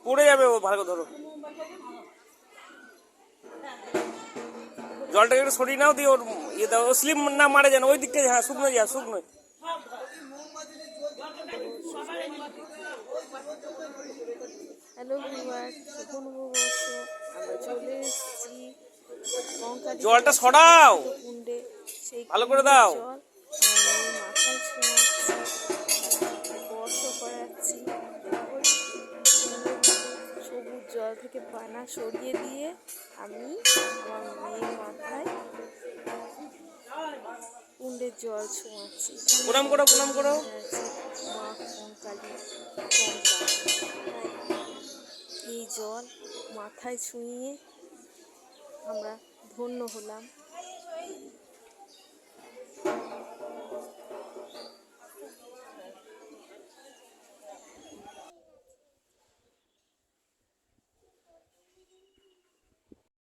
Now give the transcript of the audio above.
পড়ে যাবে, ও ভালো করে ধরো। জলটাকে একটু সরিয়ে নাও, দিয়ে ওর ইয়ে দাও, ও স্লিম না মারে যেন, ওই দিকটা। হ্যাঁ, শুকনো যা, শুকনো। হ্যালো ভিউয়ার, শুভ নববর্ষ। আমরা চলে এসেছি কঙ্কালী জলটা সরাও, কুণ্ডে। সেই ভালো করে কুণ্ডের দাও। জল আমার মেয়ে মাথায় ছোঁয়াচ্ছি, স্পর্শ করাচ্ছি। সবুজ জল থেকে বানা সরিয়ে দিয়ে আমি আমার মেয়ের মাথায় কুণ্ডের জল ছোঁয়াচ্ছি। প্রণাম করো, প্রণাম করো। মা কঙ্কালী কঙ্কাল, তাই এই জল মাথায় ছুঁয়ে আমরা ধন্য হলাম।